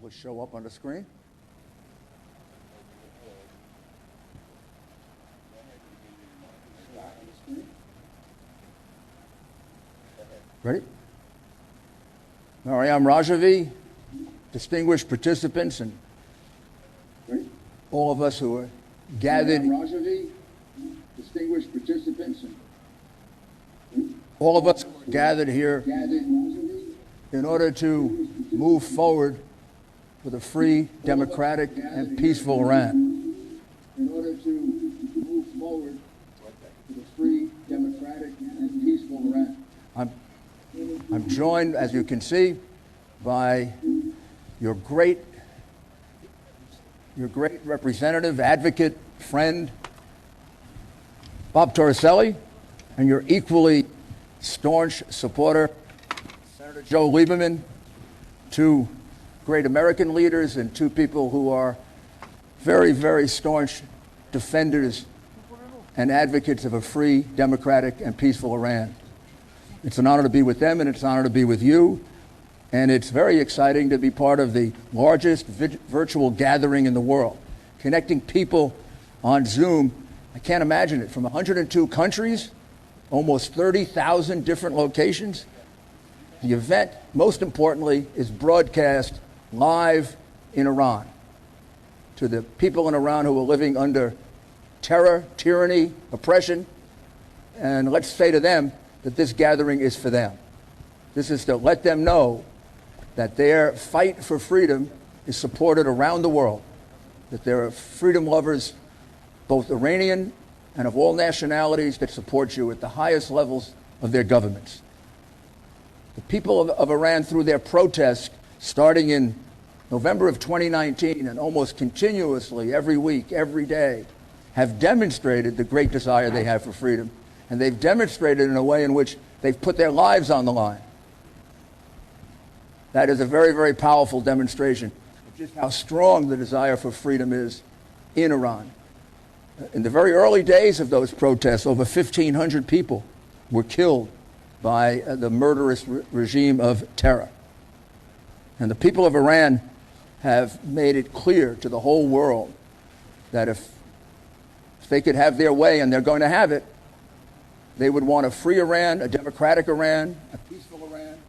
will show up on the screen. Ready? Mariam Rajavi, distinguished participants, and all of us who are gathered. Rajavi, distinguished participants, and all of us who are gathered here in order to move forward with a free, democratic, and peaceful Iran. In order to move forward with a free, democratic, and peaceful Iran. I'm joined, as you can see, by your great representative, advocate, friend, Bob Torricelli, and your equally staunch supporter, Senator Joe Lieberman, two great American leaders and two people who are very, very staunch defenders and advocates of a free, democratic, and peaceful Iran. It's an honor to be with them, and it's an honor to be with you. And it's very exciting to be part of the largest virtual gathering in the world, connecting people on Zoom. I can't imagine it. From 102 countries, almost 30,000 different locations. The event, most importantly, is broadcast live in Iran to the people in Iran who are living under terror, tyranny, oppression. And let's say to them that this gathering is for them. This is to let them know that their fight for freedom is supported around the world, that there are freedom lovers, both Iranian and of all nationalities, that support you at the highest levels of their governments. The people of Iran, through their protests, starting in November of 2019 and almost continuously every week, every day, have demonstrated the great desire they have for freedom. And they've demonstrated in a way in which they've put their lives on the line. That is a very, very powerful demonstration of just how strong the desire for freedom is in Iran. In the very early days of those protests, over 1,500 people were killed by the murderous regime of terror. And the people of Iran have made it clear to the whole world that if they could have their way, and they're going to have it, they would want a free Iran, a democratic Iran, a peaceful Iran,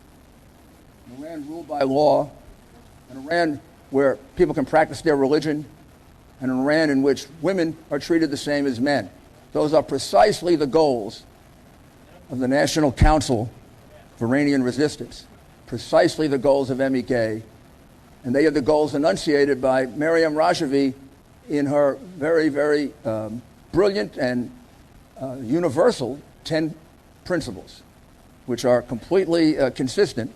an Iran ruled by law, an Iran where people can practice their religion, and an Iran in which women are treated the same as men. Those are precisely the goals of the National Council of Iranian Resistance, precisely the goals of MEK, and they are the goals enunciated by Mariam Rajavi in her very, very brilliant and universal 10 principles, which are completely consistent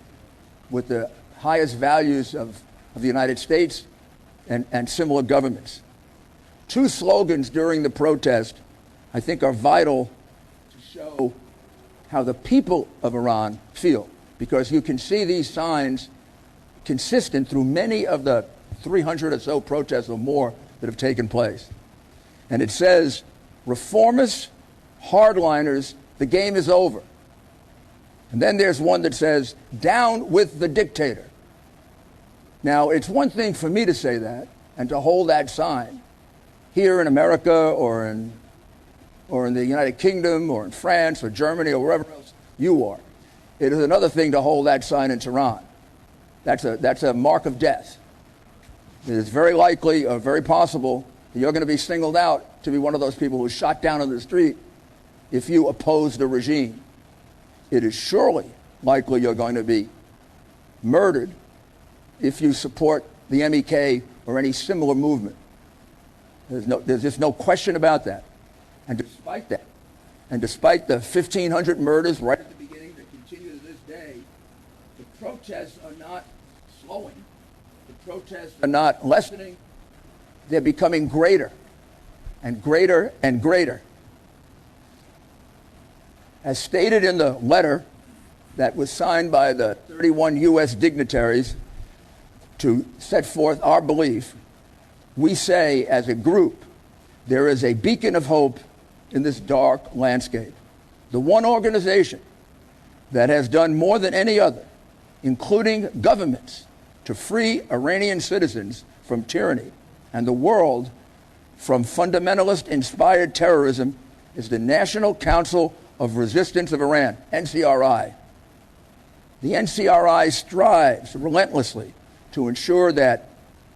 with the highest values of the United States and similar governments. Two slogans during the protest, I think, are vital to show how the people of Iran feel, because you can see these signs consistent through many of the 300 or so protests or more that have taken place. And it says, reformists, hardliners, the game is over. And then there's one that says, down with the dictator. Now, it's one thing for me to say that and to hold that sign here in America or in the United Kingdom or in France or Germany or wherever else you are. It is another thing to hold that sign in Tehran. That's a mark of death. It is very likely or very possible that you're going to be singled out to be one of those people who is shot down on the street if you oppose the regime. It is surely likely you're going to be murdered if you support the MEK or any similar movement. There's just no question about that. And despite that, and despite the 1,500 murders right at the beginning that continue to this day, the protests are not slowing. The protests are not lessening. They're becoming greater and greater and greater. As stated in the letter that was signed by the 31 U.S. dignitaries to set forth our belief, we say as a group, there is a beacon of hope in this dark landscape. The one organization that has done more than any other, including governments, to free Iranian citizens from tyranny and the world from fundamentalist-inspired terrorism is the National Council of Resistance of Iran, NCRI. The NCRI strives relentlessly to ensure that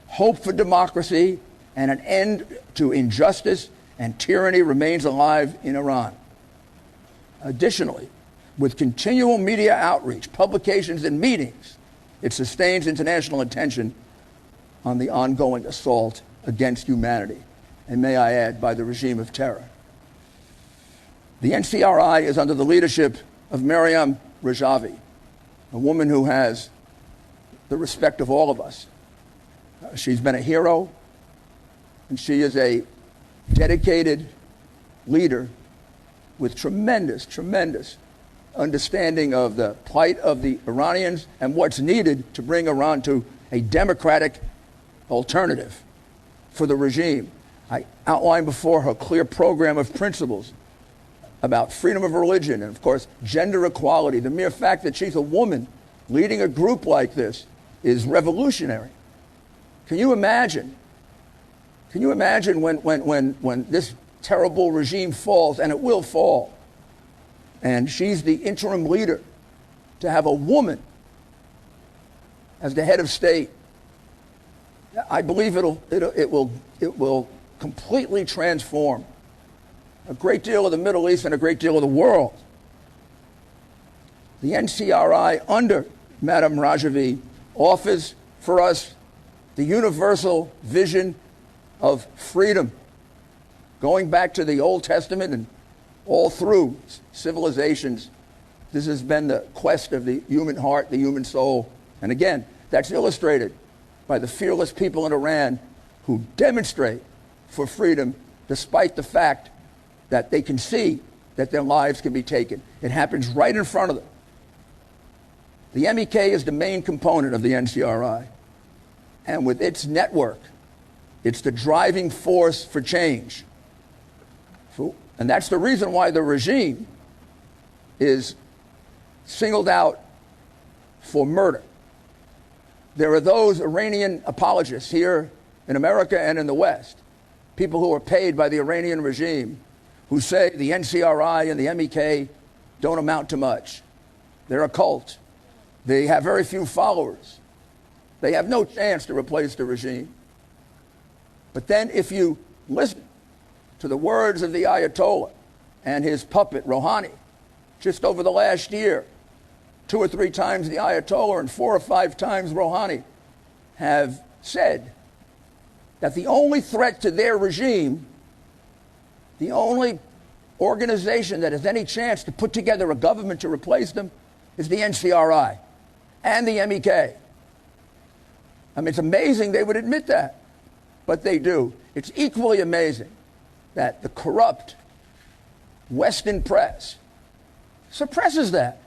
hope for democracy and an end to injustice and tyranny remains alive in Iran. Additionally, with continual media outreach, publications, and meetings, it sustains international attention on the ongoing assault against humanity, and may I add, by the regime of terror. The NCRI is under the leadership of Maryam Rajavi, a woman who has the respect of all of us. She's been a hero, and she is a dedicated leader with tremendous understanding of the plight of the Iranians and what's needed to bring Iran to a democratic alternative for the regime. I outlined before her clear program of principles about freedom of religion and, of course, gender equality. The mere fact that she's a woman leading a group like this is revolutionary. Can you imagine? Can you imagine when this terrible regime falls, and it will fall, and she's the interim leader, to have a woman as the head of state? I believe it will completely transform a great deal of the Middle East and a great deal of the world. The NCRI under Madam Rajavi offers for us the universal vision of freedom, going back to the Old Testament and all through civilizations. This has been the quest of the human heart, the human soul. And again, that's illustrated by the fearless people in Iran who demonstrate for freedom despite the fact that they can see that their lives can be taken. It happens right in front of them. The MEK is the main component of the NCRI. And with its network, it's the driving force for change. And that's the reason why the regime is singled out for murder. There are those Iranian apologists here in America and in the West, people who are paid by the Iranian regime, who say the NCRI and the MEK don't amount to much. They're a cult. They have very few followers. They have no chance to replace the regime. But then if you listen to the words of the Ayatollah and his puppet, Rouhani, just over the last year, 2 or 3 times the Ayatollah and 4 or 5 times Rouhani have said that the only threat to their regime, the only organization that has any chance to put together a government to replace them, is the NCRI and the MEK. I mean, it's amazing they would admit that, but they do. It's equally amazing that the corrupt Western press suppresses that.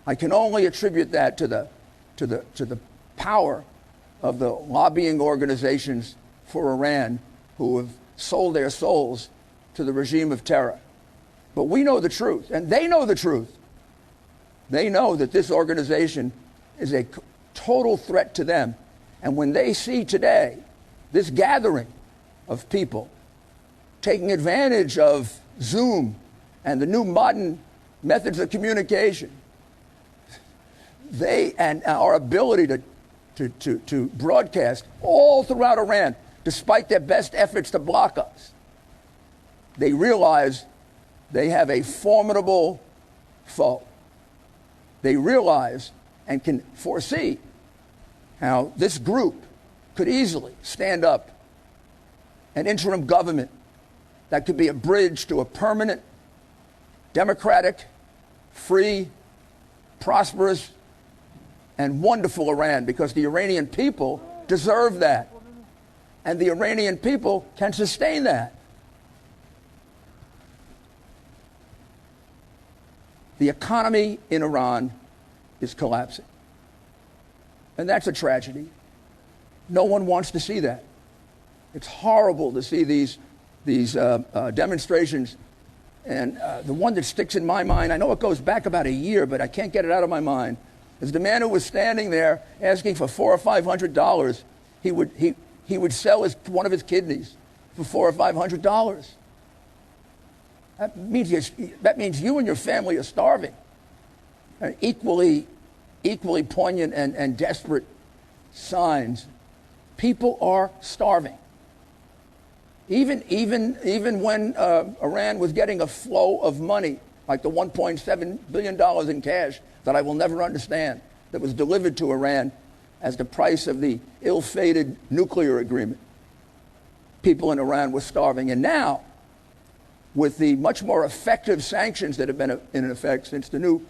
I can only attribute that to the power of the lobbying organizations for Iran who have sold their souls to the regime of terror. But we know the truth, and they know the truth. They know that this organization is a total threat to them. And when they see today this gathering of people taking advantage of Zoom and the new modern methods of communication, they and our ability to broadcast all throughout Iran, despite their best efforts to block us, they realize they have a formidable foe. They realize and can foresee how this group could easily stand up an interim government that could be a bridge to a permanent, democratic, free, prosperous, and wonderful Iran, because the Iranian people deserve that. And the Iranian people can sustain that. The economy in Iran is collapsing. And that's a tragedy. No one wants to see that. It's horrible to see these demonstrations. And the one that sticks in my mind, I know it goes back about a year, but I can't get it out of my mind, is the man who was standing there asking for $400 or $500. He would sell one of his kidneys for $400 or $500. That means you and your family are starving. Equally poignant and desperate signs. People are starving. Even when Iran was getting a flow of money, like the $1.7 billion in cash that I will never understand, that was delivered to Iran as the price of the ill-fated nuclear agreement, people in Iran were starving. And now, with the much more effective sanctions that have been in effect since the new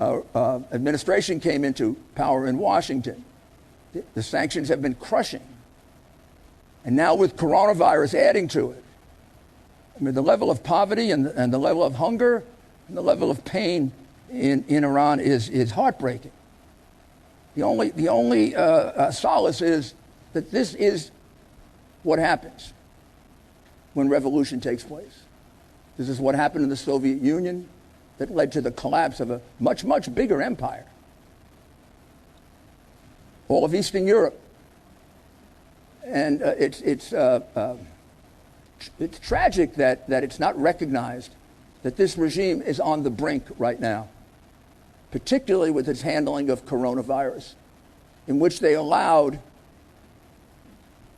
administration came into power in Washington, the sanctions have been crushing. And now with coronavirus adding to it, I mean, the level of poverty and the level of hunger and the level of pain in Iran is heartbreaking. The only solace is that this is what happens when revolution takes place. This is what happened in the Soviet Union that led to the collapse of a much, much bigger empire. All of Eastern Europe. And it's tragic that it's not recognized that this regime is on the brink right now, particularly with its handling of coronavirus, in which they allowed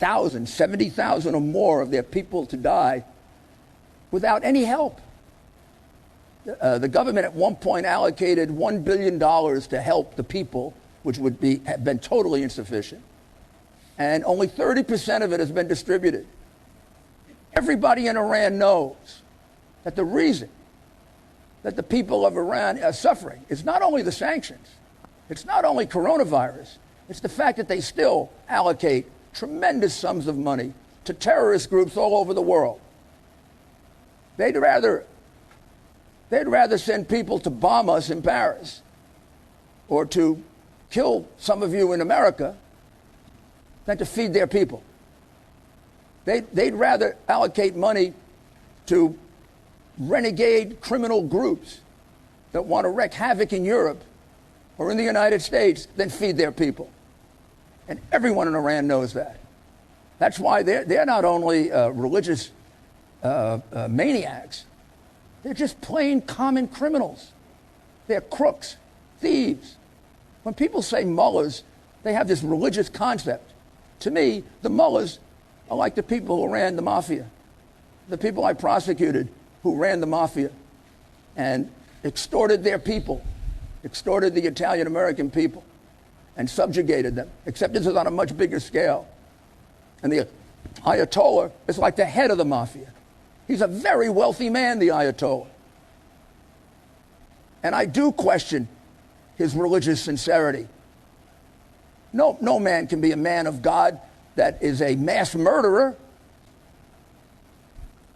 70,000 or more of their people to die without any help. The government at one point allocated $1 billion to help the people, which would have been totally insufficient. And only 30% of it has been distributed. Everybody in Iran knows that the reason that the people of Iran are suffering is not only the sanctions, it's not only coronavirus, it's the fact that they still allocate tremendous sums of money to terrorist groups all over the world. They'd rather send people to bomb us in Paris or to kill some of you in America than to feed their people. They'd rather allocate money to renegade criminal groups that want to wreak havoc in Europe or in the United States than feed their people. And everyone in Iran knows that. That's why they're not only religious maniacs, they're just plain common criminals. They're crooks, thieves. When people say mullahs, they have this religious concept. To me, the mullahs are like the people who ran the mafia, the people I prosecuted who ran the mafia and extorted their people, extorted the Italian-American people, and subjugated them, except this is on a much bigger scale. And the Ayatollah is like the head of the mafia. He's a very wealthy man, the Ayatollah. And I do question his religious sincerity. No man can be a man of God that is a mass murderer.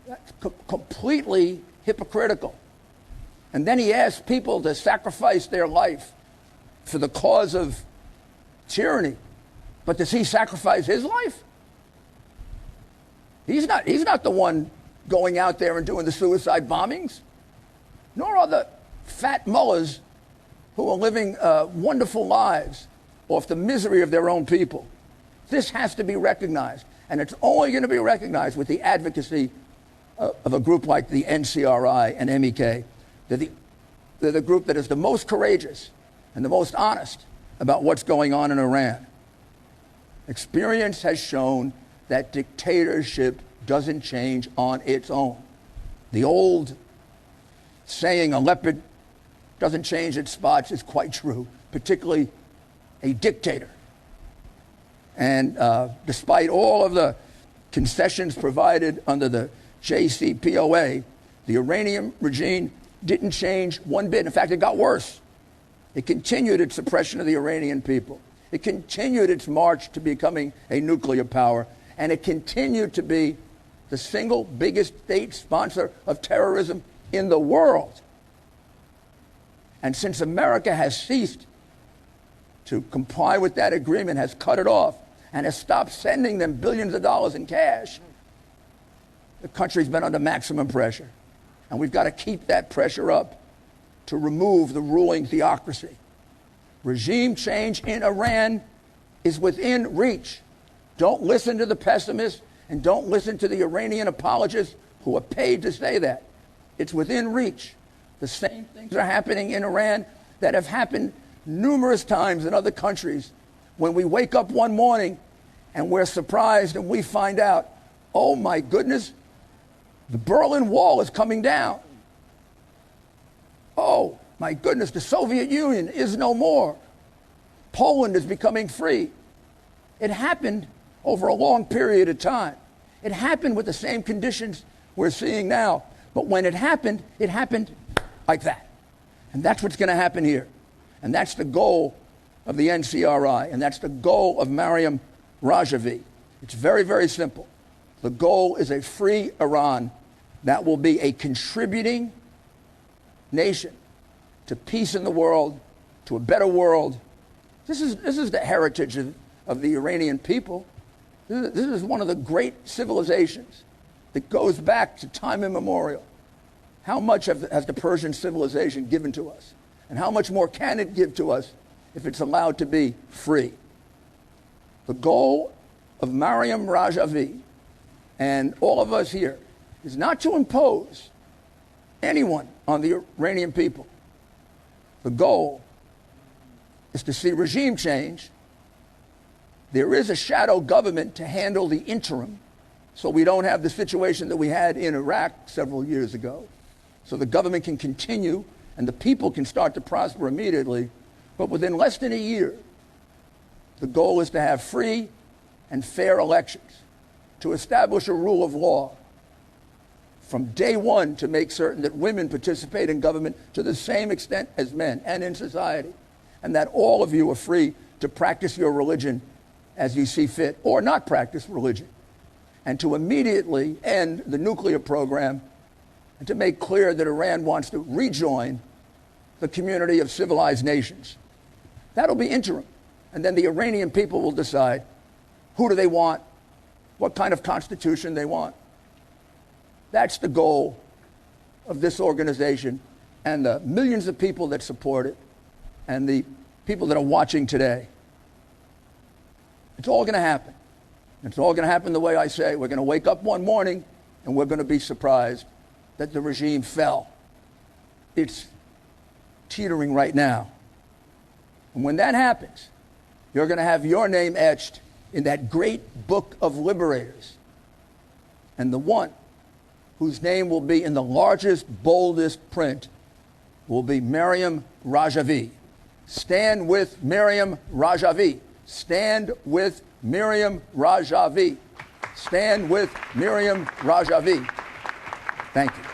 That's completely hypocritical. And then he asks people to sacrifice their life for the cause of tyranny. But does he sacrifice his life? He's not the one going out there and doing the suicide bombings, nor are the fat mullahs who are living wonderful lives off the misery of their own people. This has to be recognized, and it's only going to be recognized with the advocacy of a group like the NCRI and MEK. They're the group that is the most courageous and the most honest about what's going on in Iran. Experience has shown that dictatorship doesn't change on its own. The old saying, a leopard doesn't change its spots, is quite true, particularly a dictator. And despite all of the concessions provided under the JCPOA, the Iranian regime didn't change one bit. In fact, it got worse. It continued its suppression of the Iranian people. It continued its march to becoming a nuclear power. And it continued to be the single biggest state sponsor of terrorism in the world. And since America has ceased to comply with that agreement, has cut it off, and has stopped sending them billions of dollars in cash, the country's been under maximum pressure. And we've got to keep that pressure up to remove the ruling theocracy. Regime change in Iran is within reach. Don't listen to the pessimists and don't listen to the Iranian apologists who are paid to say that. It's within reach. The same things are happening in Iran that have happened numerous times in other countries. When we wake up one morning and we're surprised and we find out, oh my goodness, the Berlin Wall is coming down. Oh my goodness, the Soviet Union is no more. Poland is becoming free. It happened over a long period of time. It happened with the same conditions we're seeing now. But when it happened like that. And that's what's going to happen here. And that's the goal of the NCRI. And that's the goal of Maryam Rajavi. It's very, very simple. The goal is a free Iran that will be a contributing nation to peace in the world, to a better world. This is the heritage of the Iranian people. This is one of the great civilizations that goes back to time immemorial. How much has the Persian civilization given to us? And how much more can it give to us if it's allowed to be free? The goal of Maryam Rajavi and all of us here is not to impose anyone on the Iranian people. The goal is to see regime change. There is a shadow government to handle the interim, so we don't have the situation that we had in Iraq several years ago. So the government can continue and the people can start to prosper immediately. But within less than a year, the goal is to have free and fair elections, to establish a rule of law from day one, to make certain that women participate in government to the same extent as men and in society, and that all of you are free to practice your religion as you see fit, or not practice religion, and to immediately end the nuclear program, and to make clear that Iran wants to rejoin the community of civilized nations. That'll be interim. And then the Iranian people will decide who do they want, what kind of constitution they want. That's the goal of this organization and the millions of people that support it and the people that are watching today. It's all going to happen. It's all going to happen the way I say. We're going to wake up one morning and we're going to be surprised that the regime fell. It's teetering right now. And when that happens, you're going to have your name etched in that great book of liberators. And the one whose name will be in the largest, boldest print will be Maryam Rajavi. Stand with Maryam Rajavi. Stand with Maryam Rajavi. Stand with Maryam Rajavi. Thank you.